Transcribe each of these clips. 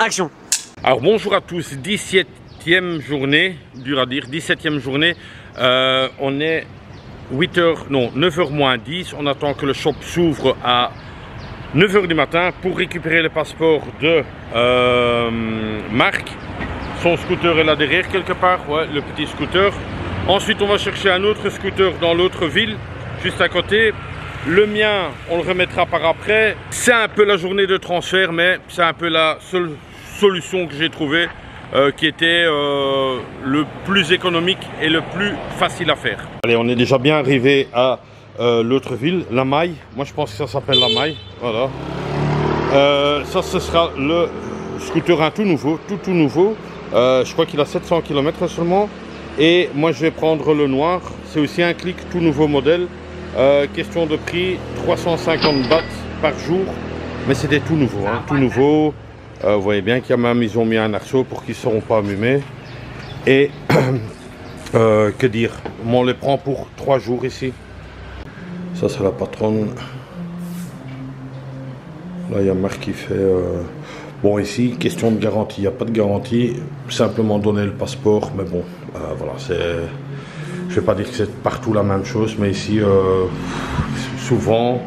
Action. Alors bonjour à tous, 17e journée, dur à dire, 17e journée. On est 9h moins 10, on attend que le shop s'ouvre à 9h du matin pour récupérer le passeport de Marc. Son scooter est là derrière quelque part, ouais, le petit scooter. Ensuite on va chercher un autre scooter dans l'autre ville, juste à côté. Le mien, on le remettra par après. C'est un peu la journée de transfert, mais c'est un peu la seule solution que j'ai trouvée qui était le plus économique et le plus facile à faire. Allez, on est déjà bien arrivé à l'autre ville, La Maille. Moi, je pense que ça s'appelle La Maille. Voilà. Ça, ce sera le scooter un tout nouveau, tout nouveau. Je crois qu'il a 700 km seulement. Et moi, je vais prendre le noir. C'est aussi un clic, tout nouveau modèle. Question de prix, 350 bahts par jour, mais c'était tout nouveau, hein, tout nouveau. Vous voyez bien qu'ils ont mis un arceau pour qu'ils ne seront pas allumés. Et que dire, on les prend pour 3 jours ici. Ça c'est la patronne. Là il y a Marc qui fait... Bon ici, question de garantie, il n'y a pas de garantie, simplement donner le passeport, mais bon, voilà, c'est... Je ne vais pas dire que c'est partout la même chose, mais ici, souvent,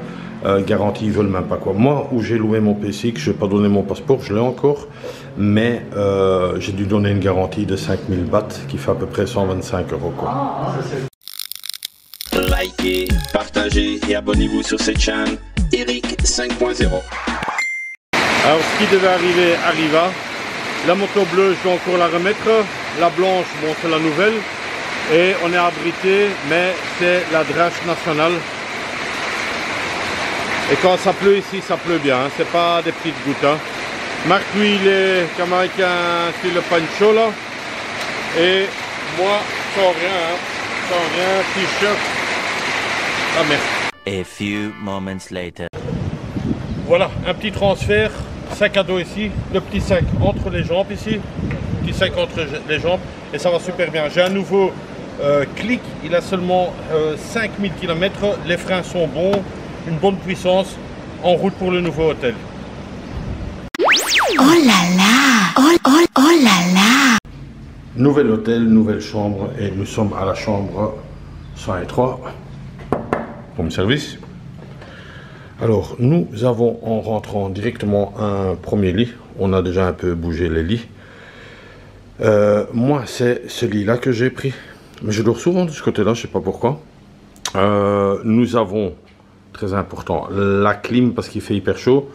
garantie, ils ne veulent même pas quoi. Moi, où j'ai loué mon PC, que je n'ai pas donné mon passeport, je l'ai encore, mais j'ai dû donner une garantie de 5000 bahts, qui fait à peu près 125 €. Quoi. Likez, partagez et abonnez-vous sur cette chaîne, Eric 5.0. Alors, ce qui devait arriver, arriva. La moto bleue, je dois encore la remettre. La blanche, bon, c'est la nouvelle. Et on est abrité, mais c'est la drache nationale. Et quand ça pleut ici, ça pleut bien, hein. C'est pas des petites gouttes. Hein. Marc, lui, il est comme avec un style de pancho là. Et moi, sans rien, hein. Sans rien, t-shirt. Ah merde. A few moments later. Voilà, un petit transfert, sac à dos ici, le petit sac entre les jambes ici. Petit sac entre les jambes. Et ça va super bien. J'ai un nouveau... clic, il a seulement 5000 km, les freins sont bons, une bonne puissance, en route pour le nouveau hôtel. Oh là là, oh là là. Nouvel hôtel, nouvelle chambre, et nous sommes à la chambre 103, home service. Alors nous avons en rentrant directement un premier lit, on a déjà un peu bougé les lits. Moi c'est ce lit là que j'ai pris. Mais je dors souvent de ce côté-là, je ne sais pas pourquoi. Nous avons, très important, la clim parce qu'il fait hyper chaud.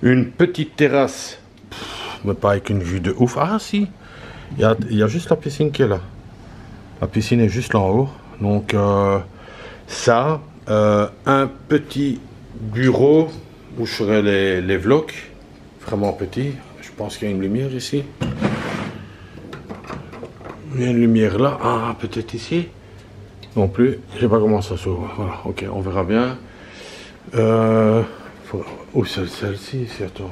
Une petite terrasse, mais pas avec une vue de ouf. Ah si, il y a juste la piscine qui est là. La piscine est juste là en haut. Donc ça, un petit bureau où je ferai les vlogs. Vraiment petit. Je pense qu'il y a une lumière ici. Il y a une lumière là, ah peut-être ici, non plus, je sais pas comment ça s'ouvre, voilà, ok, on verra bien. Oh, celle-ci, ici, attends.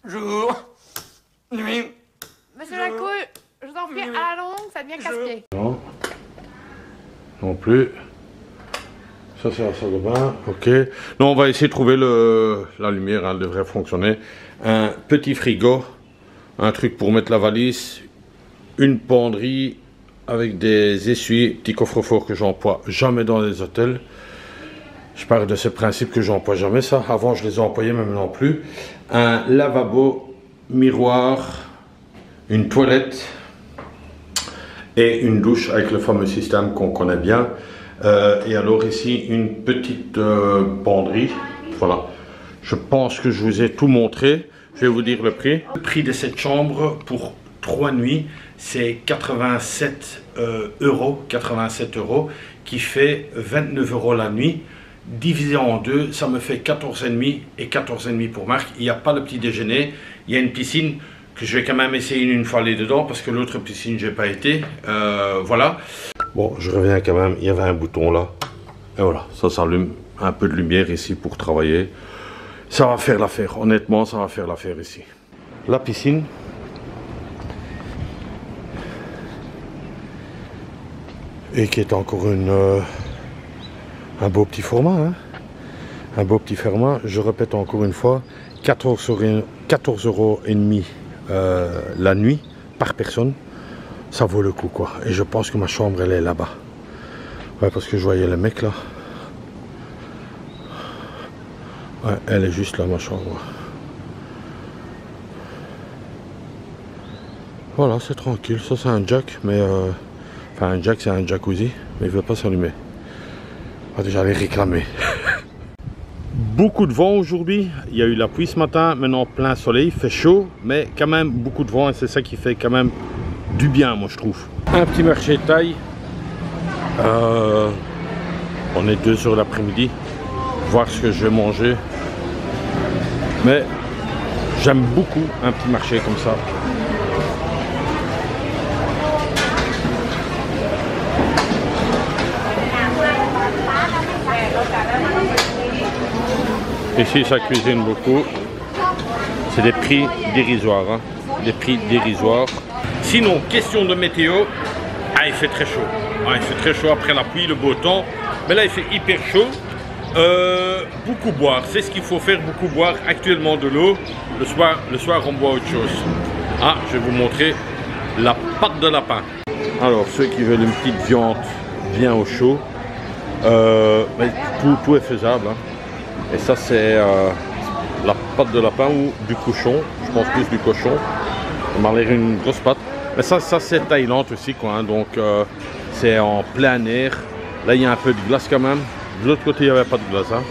Jour. Nuit. Monsieur Lacouille, je vous en prie, à la longue, ça devient casse-pied. Non, non plus. Ça c'est la salle de bain, ok. Non, on va essayer de trouver la lumière, hein, elle devrait fonctionner. Un petit frigo. Un truc pour mettre la valise, une penderie avec des essuies, petit coffre-fort que j'emploie jamais dans les hôtels. Je pars de ce principe que j'emploie jamais ça. Avant je les ai employés, mais maintenant plus. Un lavabo, miroir, une toilette et une douche avec le fameux système qu'on connaît bien. Et alors ici une petite penderie. Voilà. Je pense que je vous ai tout montré. Je vais vous dire le prix. Le prix de cette chambre pour 3 nuits, c'est 87 €, qui fait 29 € la nuit. Divisé en deux, ça me fait 14,5 et 14,5 pour Marc. Il n'y a pas le petit déjeuner. Il y a une piscine que je vais quand même essayer une fois aller dedans parce que l'autre piscine, je n'ai pas été. Voilà. Bon, je reviens quand même. Il y avait un bouton là. Et voilà, ça s'allume. Un peu de lumière ici pour travailler. Ça va faire l'affaire, honnêtement, ça va faire l'affaire ici. La piscine. Et qui est encore un beau petit format. Hein. Un beau petit format, je répète encore une fois, 14,5 € la nuit par personne. Ça vaut le coup quoi. Et je pense que ma chambre elle est là-bas. Ouais, parce que je voyais le mec là. Ouais, elle est juste là ma chambre. Voilà, c'est tranquille. Ça c'est un jack, mais enfin un jack c'est un jacuzzi, mais il veut pas s'allumer. On va déjà aller réclamer. Beaucoup de vent aujourd'hui. Il y a eu la pluie ce matin. Maintenant plein soleil, il fait chaud, mais quand même beaucoup de vent et c'est ça qui fait quand même du bien, moi je trouve. Un petit marché de taille. On est 2 h l'après-midi. Voir ce que je vais manger. Mais j'aime beaucoup un petit marché comme ça. Ici ça cuisine beaucoup. C'est des prix dérisoires. Hein. Des prix dérisoires. Sinon, question de météo. Ah, il fait très chaud. Ah, il fait très chaud après la pluie, le beau temps. Mais là, il fait hyper chaud. Beaucoup boire. C'est ce qu'il faut faire, beaucoup boire. Actuellement de l'eau. Le soir, on boit autre chose. Ah, je vais vous montrer la pâte de lapin. Alors, ceux qui veulent une petite viande bien au chaud, tout est faisable. Hein. Et ça, c'est la pâte de lapin ou du cochon. Je pense plus du cochon. Ça m'a l'air une grosse pâte. Mais ça c'est Thaïlande aussi, quoi. Hein. Donc, c'est en plein air. Là, il y a un peu de glace quand même. De l'autre côté, il n'y avait pas de glace. Hein.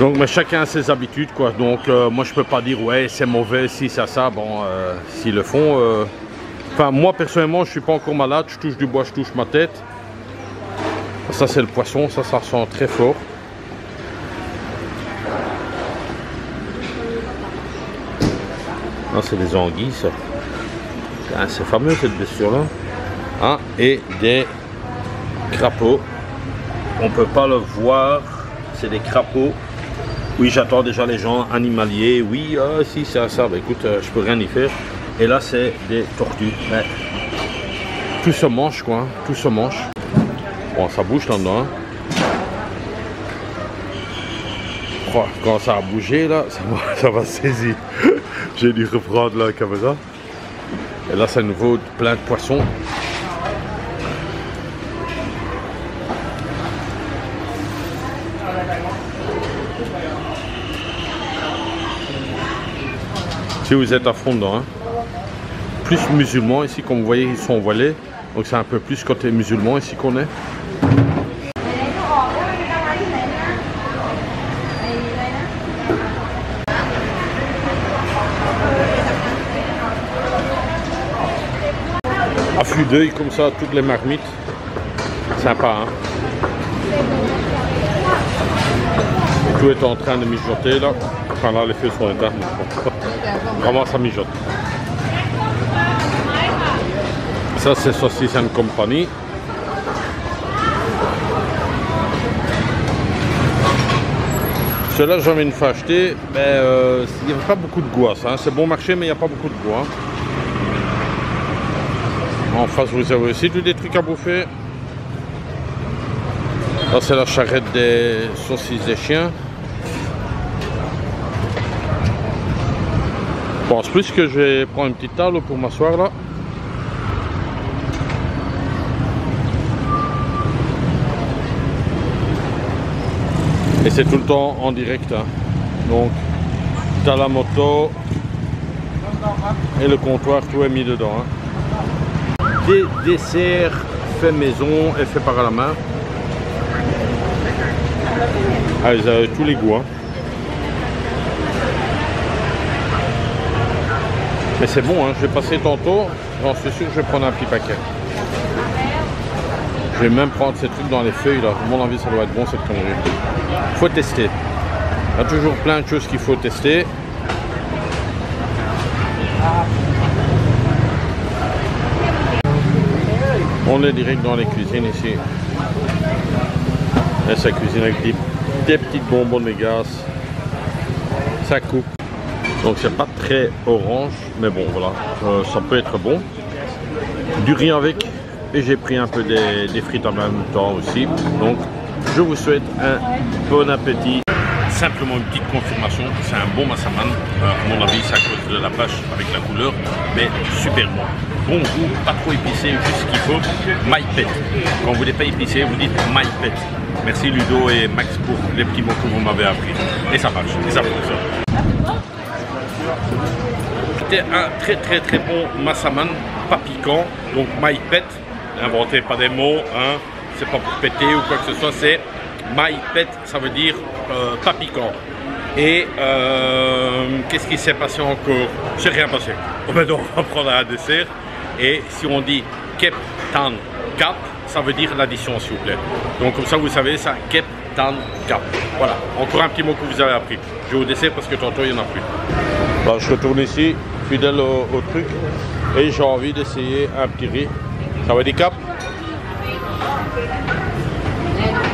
Donc, mais chacun a ses habitudes, quoi. Donc, moi, je peux pas dire, ouais, c'est mauvais, si, ça. Bon, s'ils le font. Enfin, moi, personnellement, je suis pas encore malade. Je touche du bois, je touche ma tête. Ça, c'est le poisson. Ça sent très fort. Ah, c'est des anguilles, ça. Ah, c'est fameux, cette blessure-là. Ah, et des crapauds. On peut pas le voir. C'est des crapauds. Oui, j'attends déjà les gens animaliers. Oui, si, c'est ça. Bah, écoute, je peux rien y faire. Et là, c'est des tortues. Mais tout se mange, quoi. Hein. Tout se mange. Bon, ça bouge là-dedans. Hein. Oh, quand ça a bougé, là, ça va saisir. J'ai dû reprendre la caméra. Et là, c'est à nouveau plein de poissons. Si vous êtes à fond dedans, hein. Plus musulmans ici, comme vous voyez, ils sont voilés. Donc c'est un peu plus côté musulman ici qu'on est. À flux d'œil comme ça, toutes les marmites. Sympa, hein. Tout est en train de mijoter là. Enfin là, les feux sont éteints. Vraiment, ça mijote. Ça, c'est Saucisse & Compagnie. Ceux-là, j'en ai une fois acheté. Mais il n'y a pas beaucoup de goût à ça. Hein. C'est bon marché, mais il n'y a pas beaucoup de goût. Hein. En face, vous avez aussi tous des trucs à bouffer. Là, c'est la charrette des saucisses des chiens. Je pense plus que je vais prendre une petite table pour m'asseoir là. Et c'est tout le temps en direct. Hein. Donc, tu as la moto et le comptoir, tout est mis dedans. Hein. Des desserts faits maison et faits par la main. Ah, ils avaient tous les goûts. Hein. Mais c'est bon, hein. Je vais passer tantôt. J'en suis sûr que je vais prendre un petit paquet. Je vais même prendre ces trucs dans les feuilles là. À mon avis, ça doit être bon cette connerie. Faut tester. Il y a toujours plein de choses qu'il faut tester. On est direct dans les cuisines ici. Et ça cuisine avec des petites bonbons de gaz. Ça coupe. Donc c'est pas très orange, mais bon voilà, ça peut être bon. Du riz avec, et j'ai pris un peu des frites en même temps aussi. Donc je vous souhaite un bon appétit. simplement une petite confirmation, c'est un bon massaman. À mon avis, c'est à cause de la vache avec la couleur, mais super bon. Bon goût, pas trop épicé, juste ce qu'il faut. Maïpet. Quand vous n'êtes pas épicé, vous dites maïpet. Merci Ludo et Max pour les petits mots que vous m'avez appris. Et ça marche, et ça fonctionne. C'était un très bon massaman, pas piquant, donc maïpet. Inventez pas des mots, hein. C'est pas pour péter ou quoi que ce soit, c'est maïpet, ça veut dire pas piquant. Et qu'est-ce qui s'est passé encore? C'est rien passé. Maintenant, on va prendre un dessert. Et si on dit kep tan kap, ça veut dire l'addition, s'il vous plaît. Donc comme ça, vous savez, ça kep tan kap. Voilà, encore un petit mot que vous avez appris. Je vais au dessert parce que tantôt, il n'y en a plus. Alors, je retourne ici, fidèle au truc. Et j'ai envie d'essayer un petit riz. Ça va dire cap?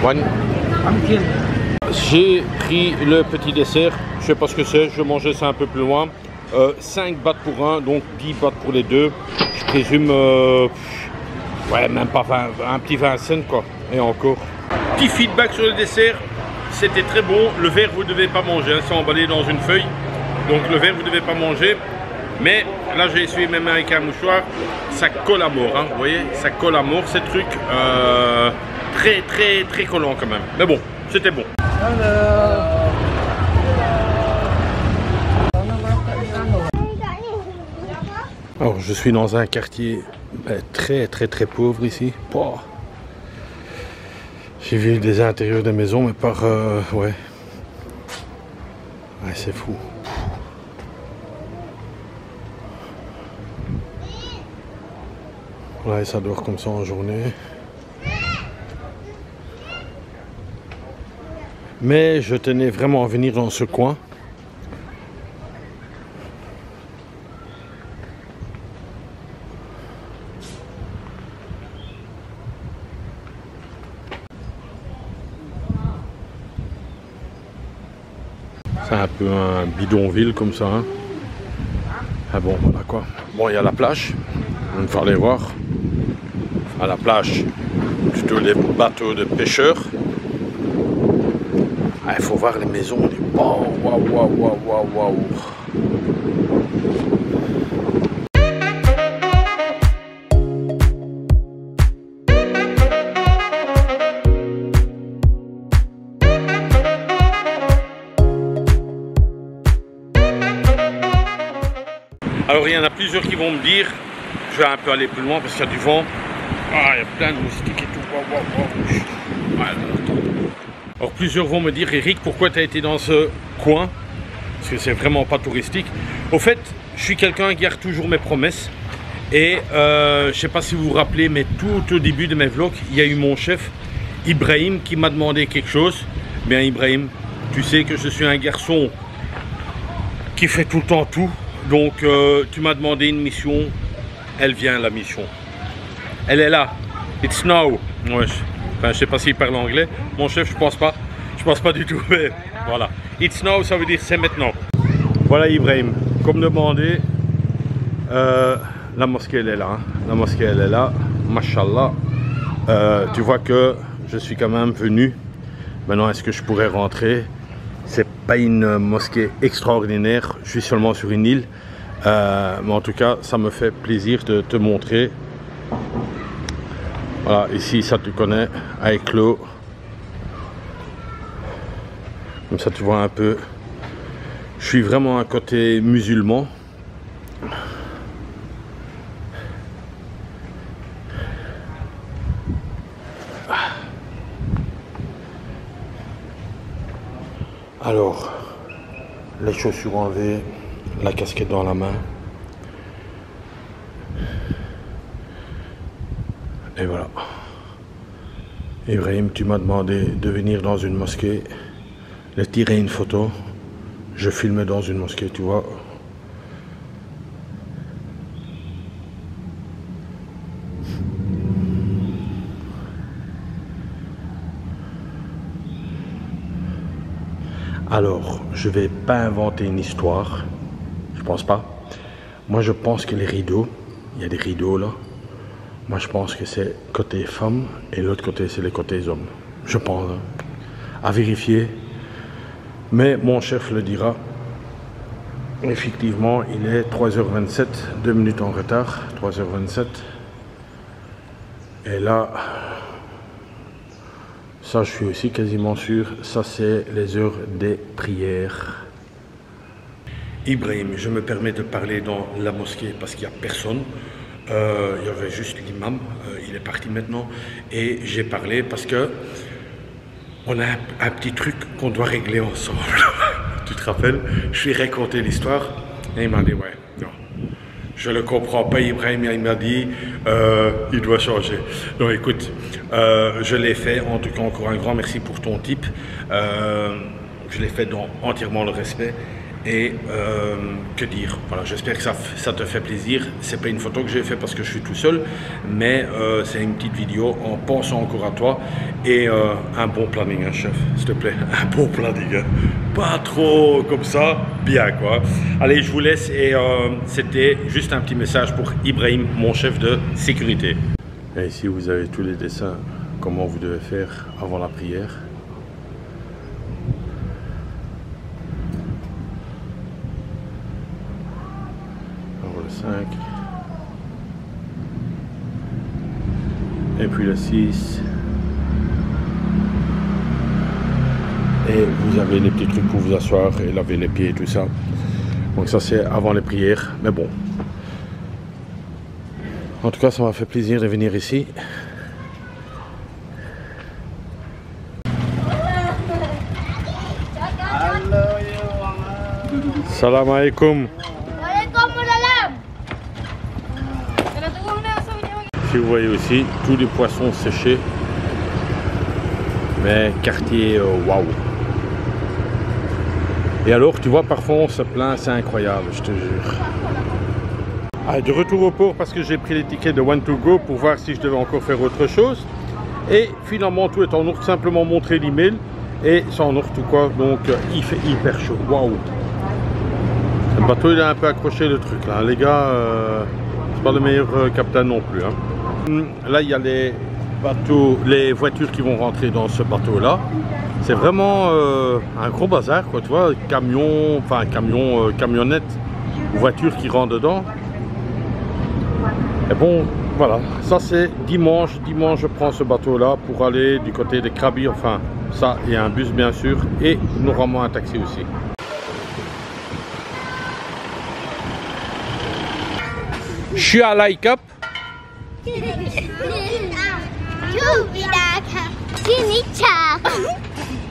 One. J'ai pris le petit dessert, je sais pas ce que c'est, je vais manger ça un peu plus loin. 5 bahts pour un, donc 10 bahts pour les deux. Je présume, ouais, même pas 20, un petit 20 cents quoi, et encore. Petit feedback sur le dessert, c'était très bon. Le verre vous ne devez pas manger, hein, c'est emballé dans une feuille. Donc le verre vous ne devez pas manger. Mais là j'ai essuyé même avec un mouchoir, ça colle à mort, hein, vous voyez, ça colle à mort ces trucs. Très collant quand même. Mais bon, c'était bon. Alors je suis dans un quartier très pauvre ici. Oh. J'ai vu des intérieurs de maisons mais par ouais c'est fou. Là ça dort comme ça en journée. Mais je tenais vraiment à venir dans ce coin. C'est un peu un bidonville comme ça. Hein. Ah bon, voilà quoi. Bon, il y a la plage. Il faut aller voir. À la plage, plutôt les bateaux de pêcheurs. Ah, il faut voir les maisons. Waouh. Alors il y en a plusieurs qui vont me dire, je vais un peu aller plus loin parce qu'il y a du vent. Ah, il y a plein de moustiques et tout. Waouh. Ah, alors plusieurs vont me dire, Eric, pourquoi tu as été dans ce coin? Parce que c'est vraiment pas touristique. Au fait, je suis quelqu'un qui garde toujours mes promesses. Et je sais pas si vous vous rappelez, mais tout au début de mes vlogs, il y a eu mon chef, Ibrahim, qui m'a demandé quelque chose. Bien Ibrahim, tu sais que je suis un garçon qui fait tout le temps tout. Donc tu m'as demandé une mission, elle vient la mission. Elle est là. It's now. Ouais, enfin, je sais pas s'il parle anglais. Mon chef, je pense pas du tout. Mais voilà. It's now, ça veut dire c'est maintenant. Voilà Ibrahim. Comme demandé, la mosquée elle est là. Hein. La mosquée elle est là. Mashallah. Tu vois que je suis quand même venu. Maintenant, est-ce que je pourrais rentrer? C'est pas une mosquée extraordinaire. Je suis seulement sur une île. Mais en tout cas, ça me fait plaisir de te montrer. Voilà, ici, ça tu connais, avec l'eau. Comme ça, tu vois un peu. Je suis vraiment à côté musulman. Alors, les chaussures enlevées, la casquette dans la main. Et voilà. Ibrahim, tu m'as demandé de venir dans une mosquée, de tirer une photo. Je filme dans une mosquée, tu vois. Alors, je vais pas inventer une histoire. Je pense pas. Moi, je pense que les rideaux, il y a des rideaux là. Moi, je pense que c'est côté femmes et l'autre côté, c'est les côtés hommes. Je pense. Hein. À vérifier. Mais mon chef le dira. Effectivement, il est 3h27, 2 minutes en retard, 3h27. Et là, ça je suis aussi quasiment sûr, ça c'est les heures des prières. Ibrahim, je me permets de parler dans la mosquée parce qu'il n'y a personne. Il y avait juste l'imam, il est parti maintenant. Et j'ai parlé parce que on a un petit truc qu'on doit régler ensemble. Tu te rappelles? Je lui ai raconté l'histoire et il m'a dit ouais, non, je le comprends pas Ibrahim, il m'a dit il doit changer. Donc écoute, je l'ai fait, en tout cas encore un grand merci pour ton tip. Je l'ai fait dans entièrement le respect. Et que dire, voilà, j'espère que ça te fait plaisir. C'est pas une photo que j'ai fait parce que je suis tout seul, mais c'est une petite vidéo en pensant encore à toi. Et un bon planning, hein, chef, s'il te plaît, un bon planning, hein. Pas trop comme ça, bien quoi. Allez, je vous laisse et c'était juste un petit message pour Ibrahim, mon chef de sécurité. Et ici vous avez tous les dessins, comment vous devez faire avant la prière. Le 5 et puis le 6 et vous avez les petits trucs pour vous asseoir et laver les pieds et tout ça, donc ça c'est avant les prières, mais bon, en tout cas ça m'a fait plaisir de venir ici. Salam alaikum. Si vous voyez aussi, tous les poissons séchés, mais quartier waouh. Et alors, tu vois, parfois on se plaint, c'est incroyable, je te jure. Ah, de retour au port parce que j'ai pris les tickets de One2Go pour voir si je devais encore faire autre chose. Et finalement, tout est en ordre, simplement montrer l'email et c'est en ordre tout quoi. Donc, il fait hyper chaud, waouh. Le bateau, il a un peu accroché le truc là, les gars. C'est pas le meilleur capitaine non plus, hein. Là il y a les bateaux, les voitures qui vont rentrer dans ce bateau là. C'est vraiment un gros bazar quoi, tu vois, camion, enfin camion, camionnette, voitures qui rentrent dedans. Et bon voilà, ça c'est dimanche, je prends ce bateau là pour aller du côté des Krabi, enfin ça il y a un bus bien sûr et normalement un taxi aussi. Je suis à Laikap.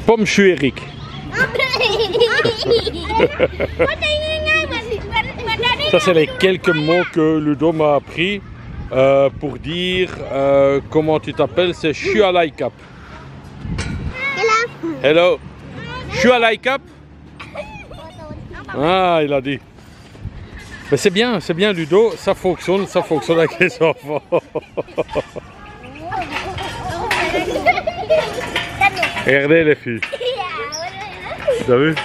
Pomme, je suis Eric. Ça c'est les quelques mots que Ludo m'a appris pour dire comment tu t'appelles, c'est je suis à Laikap. Hello. Je suis à Laikap. Ah, il a dit. Mais c'est bien Ludo, ça fonctionne avec les enfants. Regardez les filles. T'as vu?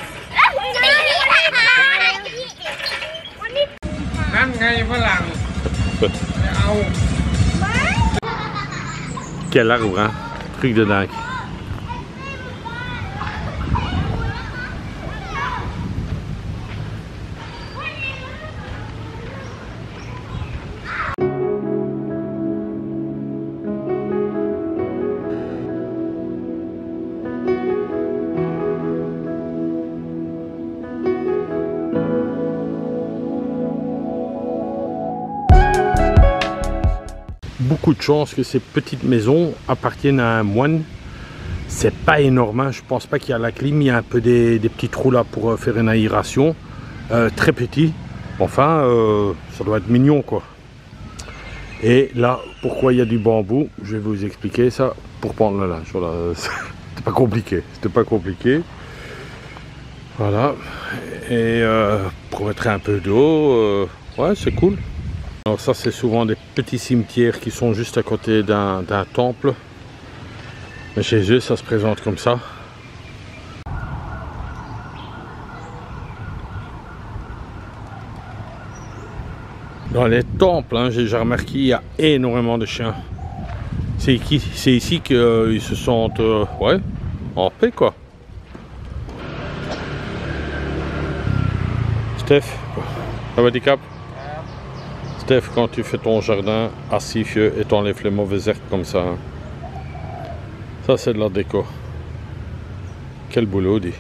Quel arbre, hein? Truc de dingue. Beaucoup de chance que ces petites maisons appartiennent à un moine. C'est pas énorme, hein. Je pense pas qu'il y a la clim, il y a un peu des petits trous là pour faire une aération. Très petit, enfin ça doit être mignon quoi. Et là, pourquoi il y a du bambou, je vais vous expliquer ça pour prendre le linge. Voilà, c'était pas compliqué. Voilà, et pour mettre un peu d'eau, ouais c'est cool. Alors ça c'est souvent des petits cimetières qui sont juste à côté d'un temple. Mais chez eux ça se présente comme ça. Dans les temples, hein, j'ai déjà remarqué il y a énormément de chiens. C'est ici qu'ils se sentent ouais, en paix quoi. Steph, ça va Dicap? Steph, quand tu fais ton jardin assis vieux et t'enlèves les mauvaises herbes comme ça, hein. Ça c'est de la déco. Quel boulot, dit.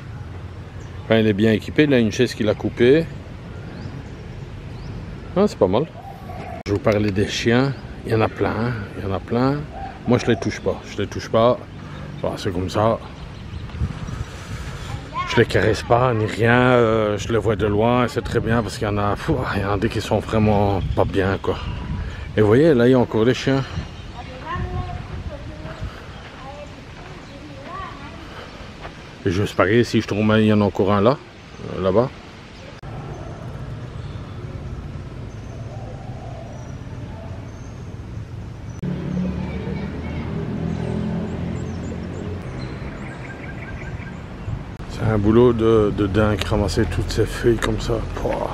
Enfin, il est bien équipé, il a une chaise qu'il a coupée. Ah, c'est pas mal. Je vous parlais des chiens, il y en a plein, il y en a plein. Moi je les touche pas, voilà, c'est comme ça. Je les caresse pas ni rien, je les vois de loin et c'est très bien parce qu'il y en a, il y en a des qui sont vraiment pas bien quoi. Et vous voyez, là il y a encore des chiens. Et j'ose parier, si je trouve il y en a encore un là, là-bas. C'est un boulot de dingue, ramasser toutes ces feuilles comme ça. Pouah.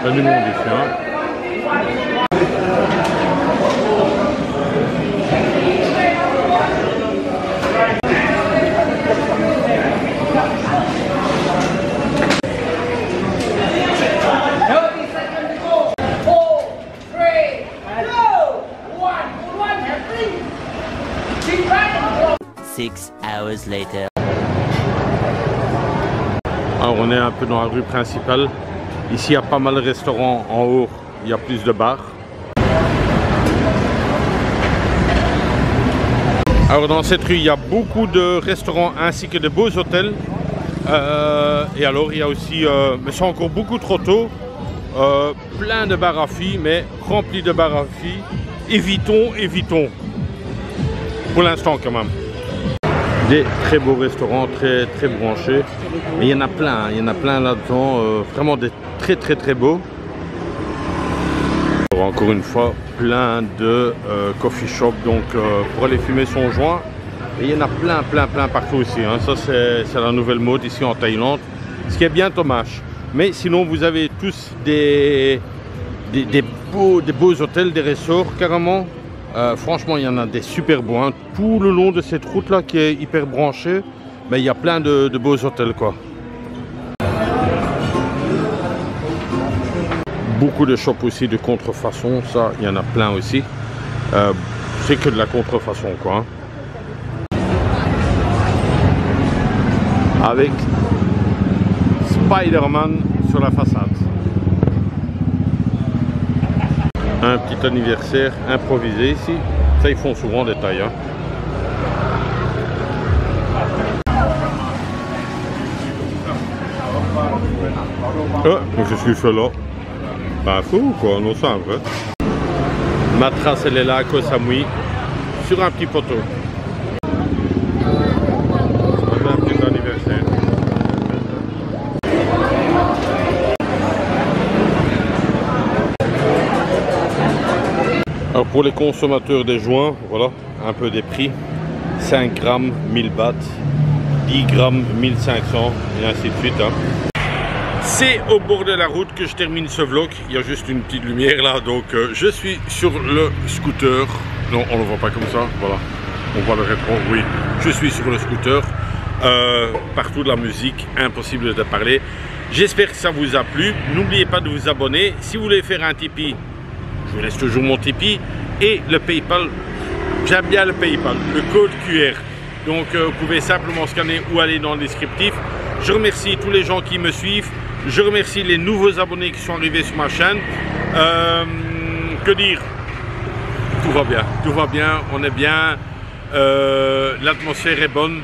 Il y a du monde ici, hein. Six hours later. Alors on est un peu dans la rue principale. Ici il y a pas mal de restaurants en haut, il y a plus de bars. Alors dans cette rue il y a beaucoup de restaurants ainsi que de beaux hôtels. Et alors il y a aussi, mais c'est encore beaucoup trop tôt, plein de bars à filles, mais remplis de bars à filles. Évitons. Pour l'instant quand même. Des très beaux restaurants, très branchés. Et il y en a plein là-dedans, vraiment des très beaux. Alors, encore une fois, plein de coffee shop, donc pour aller fumer son joint. Et il y en a plein partout aussi, hein. Ça c'est la nouvelle mode ici en Thaïlande, ce qui est bien dommage. Mais sinon vous avez tous des beaux hôtels, des resorts carrément. Franchement il y en a des super beaux, hein. Tout le long de cette route là qui est hyper branchée, mais il y a plein de beaux hôtels quoi. Beaucoup de shops aussi de contrefaçon, ça il y en a plein aussi. C'est que de la contrefaçon quoi, hein. Avec Spider-Man sur la façade. Un petit anniversaire improvisé ici. Ça, ils font souvent des tailles, hein. Qu'est-ce que je fais là? Bah, fou ou quoi? Non, c'est un vrai. Ma trace, elle est là à Koh Samui, sur un petit poteau. Un petit anniversaire. Alors pour les consommateurs des joints, voilà un peu des prix. 5 grammes 1000 bahts, 10 grammes 1500 et ainsi de suite, hein. C'est au bord de la route que je termine ce vlog. Il y a juste une petite lumière là, donc je suis sur le scooter. Non, on ne le voit pas comme ça, voilà. On voit le rétro, oui. Je suis sur le scooter. Partout de la musique, impossible de parler. J'espère que ça vous a plu. N'oubliez pas de vous abonner. Si vous voulez faire un Tipeee, je vous laisse toujours mon Tipeee. Et le Paypal, j'aime bien le Paypal, le code QR. Donc vous pouvez simplement scanner ou aller dans le descriptif. Je remercie tous les gens qui me suivent. Je remercie les nouveaux abonnés qui sont arrivés sur ma chaîne. Que dire? Tout va bien, on est bien. L'atmosphère est bonne.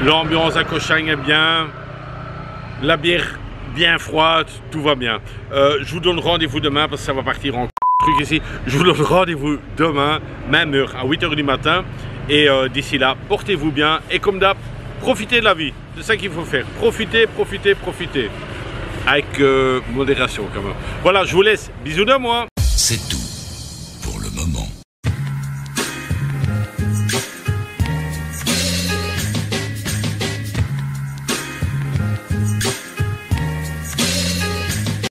L'ambiance à Koh Chang est bien. La bière bien froide, tout va bien. Je vous donne rendez-vous demain parce que ça va partir en truc ici. Je vous donne rendez-vous demain, même heure, à 8 h du matin. Et d'ici là, portez-vous bien. Et comme d'hab, profitez de la vie. C'est ça qu'il faut faire. Profitez, profitez, profitez. Avec modération quand même. Voilà, je vous laisse. Bisous de moi. C'est tout pour le moment.